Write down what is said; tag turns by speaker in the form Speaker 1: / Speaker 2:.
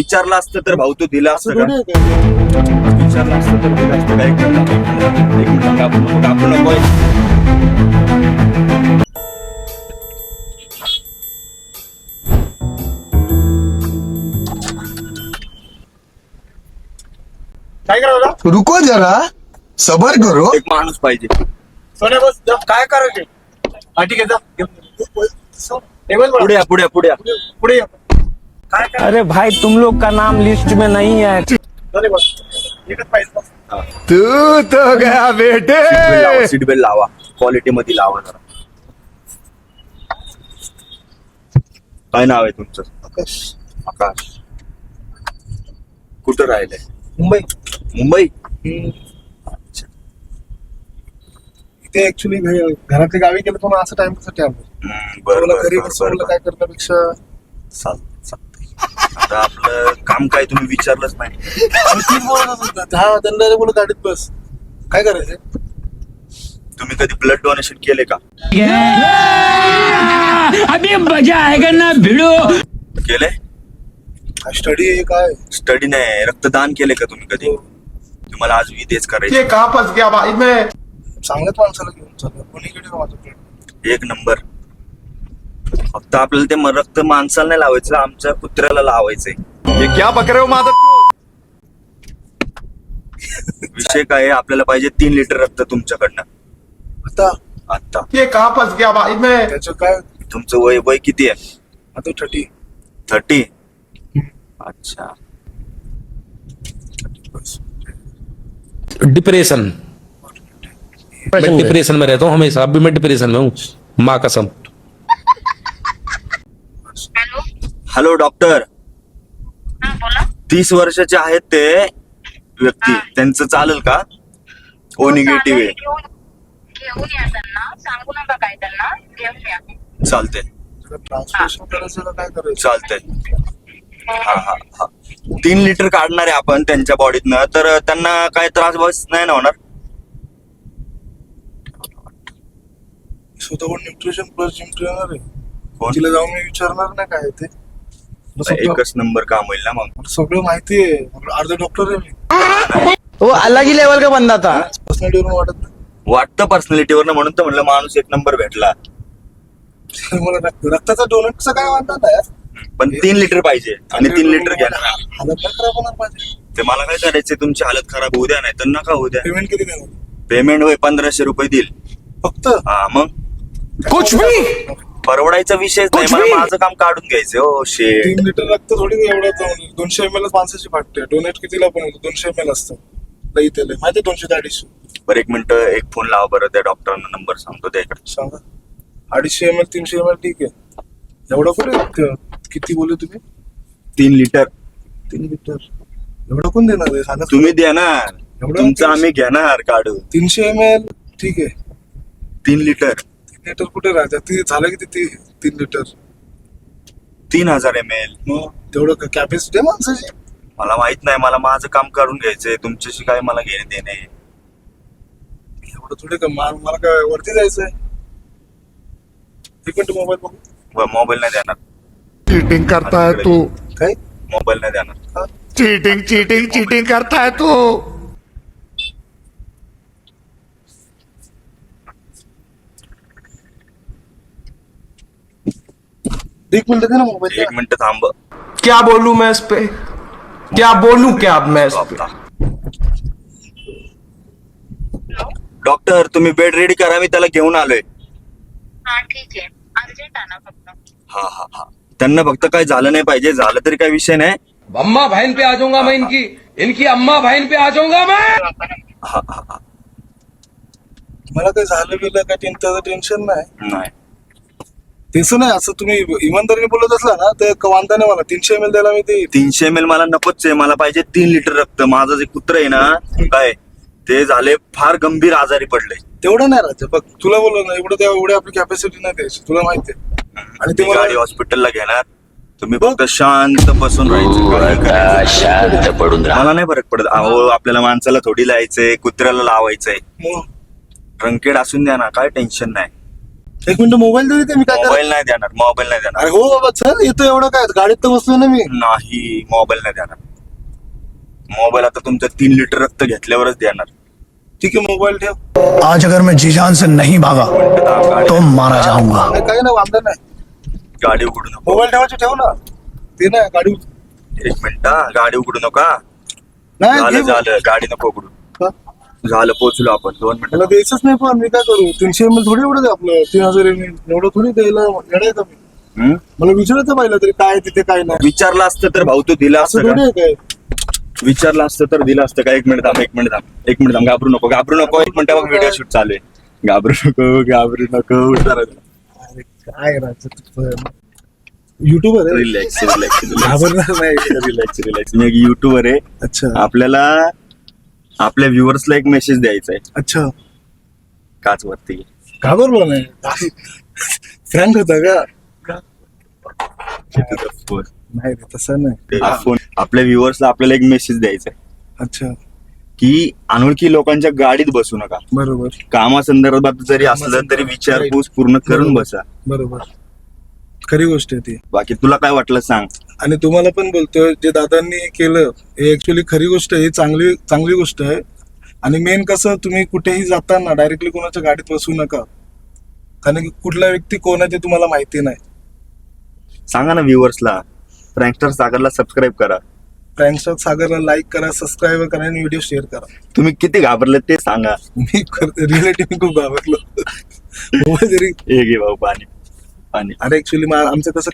Speaker 1: विचारलं असतं तर भाऊ तू दिला असतं का?
Speaker 2: थोडी आहे काय?
Speaker 1: विचारलं असतं तर दिलं असतं का? एक मिनिट कापू नको.
Speaker 2: काय करावं?
Speaker 3: रुको जरा सबर करो.
Speaker 1: एक माणूस पाहिजे.
Speaker 2: सोन्या बस जा. काय करायचे? हा ठीक आहे जा. हे बस बरं.
Speaker 1: पुढे या, पुढे या, पुढे या.
Speaker 2: पुढे ये. काय काय
Speaker 4: अरे भाई तुम लोग का नाम लिस्ट में नहीं है।
Speaker 2: सोन्या बस. एकच पाहिजे बस.
Speaker 3: तू तो गया बेटे.
Speaker 1: सीट बेल्ट लावा. क्वालिटी मध्ये लावा जरा. काय नाव आहे तुमचं?
Speaker 2: आकाश.
Speaker 1: आकाश. कुठं राहिलंय?
Speaker 2: मुंबई.
Speaker 1: मुंबई.
Speaker 2: इथे ऍक्च्युली घराच्या गावी गेलो तुम्हाला असं टाइमसाठी आलो.
Speaker 1: बरं
Speaker 2: मला घरी
Speaker 1: बरं
Speaker 2: बसून
Speaker 1: बरं
Speaker 2: काय करण्यापेक्षा
Speaker 1: चालतंय. आता आपलं काम काय तुम्ही विचारलंच नाही.
Speaker 2: तीच बोलत होता. हा दंडारे बोलत गाडीत बस. काय करायचं?
Speaker 1: तुम्ही कधी ब्लड डोनेशन केले का?
Speaker 4: अभी मजा आएगा ना भिड़ो।
Speaker 1: केले?
Speaker 2: स्टडी आहे काय?
Speaker 1: स्टडी नाही, रक्तदान केले का तुम्ही कधी? तुम्हाला आज तेच करायचे.
Speaker 3: ये कहाँ फंस गया भाई मैं.
Speaker 2: चांगल्याच माणसाला घेऊन चालू कोणीकडे का माझं
Speaker 1: एक नंबर. फक्त आपल्याला ते रक्त माणसाला नाही लावायचं, आमच्या कुत्र्याला लावायचंय.
Speaker 3: ये क्या बक रहे हो माधव.
Speaker 1: विषय काय आहे, आपल्याला पाहिजे 3 लिटर रक्त तुमच्याकडनं
Speaker 2: आता
Speaker 1: आता.
Speaker 3: ये कहाँ फंस गया भाई मैं.
Speaker 2: त्याचं काय?
Speaker 1: तुमचं वय किती आहे?
Speaker 2: आता 30.
Speaker 1: 30. अच्छा.
Speaker 5: डिप्रेशन. मैं डिप्रेशन में रहता हूँ हमेशा. अभी मैं डिप्रेशन में हूँ. माँ कसम.
Speaker 6: हॅलो.
Speaker 1: Hello doctor.
Speaker 6: हा बोला.
Speaker 1: 30 वर्षाचे आहेत ते व्यक्ती, त्यांचं चालेल का? ओ निगेटिव्ह आहे.
Speaker 6: घेऊन या त्यांना. सांगू नका काय त्यांना. घेऊन या.
Speaker 1: चालतंय
Speaker 2: ट्रान्सलेशन करायचं का काय करायचं?
Speaker 1: चालतंय. हा हा हा. 3 लिटर काढणार आहे आपण त्यांच्या बॉडीतनं, तर त्यांना काय त्रास बस नाही ना होणार?
Speaker 2: स्वतःहून न्यूट्रिशन प्लस जिम ट्रेनर आहे.
Speaker 1: कोण?
Speaker 2: तिला जाऊन मी विचारणार नाही काय आहे ते. मला सगळं-
Speaker 1: एकच नंबर काम होईल ना मग.
Speaker 2: मला सगळं माहिती आहे. अर्धा डॉक्टर आहे मी.
Speaker 4: वो अलग ही लेवल का बंदा था।
Speaker 2: पर्सनॅलिटीवरून वाटत नाही.
Speaker 1: वाटतं पर्सनॅलिटीवर, म्हणून तर म्हणलं माणूस एक नंबर भेटला.
Speaker 2: मला रक्ताचा डोनेटचा काय वाटत नाही.
Speaker 1: पण 3 लिटर पाहिजे आणि 3 लिटर घ्या.
Speaker 2: हालत नाही खराब होणार पाहिजे.
Speaker 1: ते मला काय करायचंय, तुमची हालत खराब होऊ द्या, नाही तर नका होऊ द्या.
Speaker 2: पेमेंट किती देणार?
Speaker 1: पेमेंट होय 1500 रुपये देईल.
Speaker 2: फक्त
Speaker 1: हा मग
Speaker 4: कुछ भी
Speaker 1: परवडायचा विषयच नाही.
Speaker 4: कुछ
Speaker 1: मला
Speaker 4: भी?
Speaker 1: माझं काम काढून घ्यायचं. हो शेट.
Speaker 2: 3 लिटर रक्त थोडी एवढं जाऊन 200 ml माणसाची फाटते. डोनेट कितीला पण होतं? 200 ml असतं. लई तेल माहिती 200 ते 250.
Speaker 1: बरं एक मिनिट, एक फोन लावा बरं, त्या डॉक्टरांना नंबर सांगतो त्याकडे.
Speaker 2: सांगा. 250 ml 300 ml ठीक आहे. एवढं कुठे? किती बोलले तुम्ही?
Speaker 1: 3 लिटर
Speaker 2: 3 लिटर एवढं कोण देणार आहे? सांगा.
Speaker 1: तुम्ही देणार,
Speaker 2: एवढं
Speaker 1: तुमचं आम्ही घेणार काढू.
Speaker 2: 300 ml ठीक आहे.
Speaker 1: 3 लिटर
Speaker 2: 3 लिटर कुठे राहतात? ती झालं किती? 3 लिटर
Speaker 1: 3000 ml.
Speaker 2: मग तेवढं कॅपॅसिटी आहे माणसाची.
Speaker 1: मला माहित नाही, मला माझं काम काढून घ्यायचंय. तुमच्याशी काय मला घेणे देणे.
Speaker 2: एवढं थोडे का मला काय वरती जायचंय? एक मिनिट मोबाईल बघू.
Speaker 1: मोबाईल नाही देणार.
Speaker 3: चीटिंग करता है तू.
Speaker 2: काय?
Speaker 1: मोबाईल नाही देणार.
Speaker 3: चीटिंग चीटिंग चीटिंग करता है तू.
Speaker 2: एक मिनिट दे ना मोबाईल.
Speaker 1: 1 मिनिट थांब.
Speaker 4: क्या बोलूं मैं इस पे, क्या बोलूं क्या अब मैं इस पे।
Speaker 1: डॉक्टर तुम्ही बेड रेडी करा, मी त्याला घेऊन आलोय.
Speaker 6: हा ठीक आहे. अर्जंट आणा फक्त.
Speaker 1: हा हा हा. त्यांना फक्त काय झालं नाही पाहिजे. झालं तरी काही विषय नाही.
Speaker 5: अम्मा बहन पे आ जाऊंगा मैं. इनकी अम्मा बहन पे आ जाऊंगा मैं.
Speaker 1: हा हा हा.
Speaker 2: मला काय झालं गेलं काय त्याचं टेन्शन नाही.
Speaker 1: नाही
Speaker 2: तसं नाही. असं तुम्ही इमानदारीने बोलत असला ना तर वांधा नाही मला. 300 ml द्यायला मी ते
Speaker 1: 300 ml मला नकोच आहे. मला पाहिजे 3 लिटर रक्त. माझं जे कुत्र आहे ना काय ते झाले फार गंभीर आजारी पडले.
Speaker 2: तेवढं नाही राहते. बघ तुला बोललो ना एवढं एवढी आपली कॅपॅसिटी नाही द्यायची. तुला माहिती आहे. आणि ते
Speaker 1: मी गाडी
Speaker 2: मला
Speaker 1: हॉस्पिटलला घेणार. तुम्ही फक्त शांत बसून राहायचं. काही करायचं.
Speaker 4: शांत पडून
Speaker 1: मला नाही फरक पडत. अहो आपल्याला माणसाला थोडी लावायचंय, कुत्र्याला लावायचंय.
Speaker 2: मग
Speaker 1: रंकेड असून द्या ना, काय टेन्शन नाही.
Speaker 2: एक मिनिट मोबाईल तरी ते मी काय
Speaker 1: मोबाईल नाही देणार, मोबाईल नाही देणार.
Speaker 2: अरे हो बाबा चल येतो, एवढं काय गाडीत तर बसलोय ना मी.
Speaker 1: नाही, मोबाईल नाही देणार. मोबाईल आता तुमचं 3 लिटर रक्त घेतल्यावरच देणार.
Speaker 2: ठीक आहे मोबाईल ठेव.
Speaker 7: आज अगर मैं जी जान से नहीं भागा तो मारा जाऊंगा.
Speaker 2: नाही, काही नाही, वांधा नाही.
Speaker 1: गाडी उघडू नको.
Speaker 2: मोबाईल ठेवायचे ठेव ना. ते नाही गाडी
Speaker 1: 1 मिनिट हा, गाडी उघडू नका.
Speaker 2: नाही
Speaker 1: झालं
Speaker 2: घे.
Speaker 1: झालं, गाडी नको उघडू.
Speaker 2: का?
Speaker 1: झालं, पोहोचलो आपण. 2
Speaker 2: मला
Speaker 1: मिनिटं.
Speaker 2: द्यायचंच नाही, पण मी काय करू? 300 ml थोडी एवढं द्या आपलं. 3000 ml एवढं थोडी द्यायला येणार का मी?
Speaker 1: हम्म?
Speaker 2: मला विचारायचं पाहिलं तरी काय तिथे काय नाही.
Speaker 1: विचारलं असतं तर भाऊ तू दिला
Speaker 2: असं
Speaker 1: असतं
Speaker 2: थोडी
Speaker 1: का?
Speaker 2: आहे काय?
Speaker 1: विचारलं असतं तर दिलं असतं का? 1 मिनिट थांब, 1 मिनिट थांब, 1 मिनिट थांब. घाबरू नको, घाबरू नको. 1 मिनिट व्हिडिओ शूट चालू आहे. घाबरू नको, घाबरू नको.
Speaker 2: अरे काय राहतं युट्यूबर आहे.
Speaker 1: रिलॅक्स रिलॅक्स
Speaker 2: घाबरणार नाही.
Speaker 1: Relax relax. मी एक युट्यूबर आहे.
Speaker 2: अच्छा
Speaker 1: आपल्याला आपल्या व्ह्युअर्सला एक मेसेज द्यायचा आहे.
Speaker 2: अच्छा,
Speaker 1: काच वरती.
Speaker 2: घाबरलो नाही. फ्रँक होता का? नाही रे, तसं नाही.
Speaker 1: फोन आपल्या व्ह्युअर्सला आपल्याला एक मेसेज द्यायचा आहे
Speaker 2: अच्छा,
Speaker 1: की अनोळखी लोकांच्या गाडीत बसू नका.
Speaker 2: बरोबर
Speaker 1: कामासंदर्भात जरी असलं तरी विचारपूस पूर्ण करून बसा.
Speaker 2: बरोबर, खरी गोष्ट आहे ती.
Speaker 1: बाकी तुला काय वाटलं सांग.
Speaker 2: आणि तुम्हाला पण बोलतोय, जे दादांनी केलं हे ऍक्च्युअली खरी गोष्ट आहे. ही चांगली गोष्ट आहे. आणि मेन कसं, तुम्ही कुठेही जाताना डायरेक्टली कोणाच्या गाडीत बसू नका, कारण की कुठला व्यक्ती कोण आहे ते तुम्हाला माहिती नाही.
Speaker 1: सांगा ना व्ह्युअर्सला, फ्रँकस्टर सागरला सबस्क्राईब करा.
Speaker 2: फ्रँकस्टर सागरला लाईक करा, सबस्क्राईब करा आणि व्हिडिओ शेअर करा.
Speaker 1: तुम्ही किती घाबरले ते सांगा.
Speaker 2: मी रिलेटिव्ह खूप घाबरलो. जरी
Speaker 1: हे घे भाऊ पाणी पाणी.
Speaker 2: अरे ऍक्च्युली आमचं कसं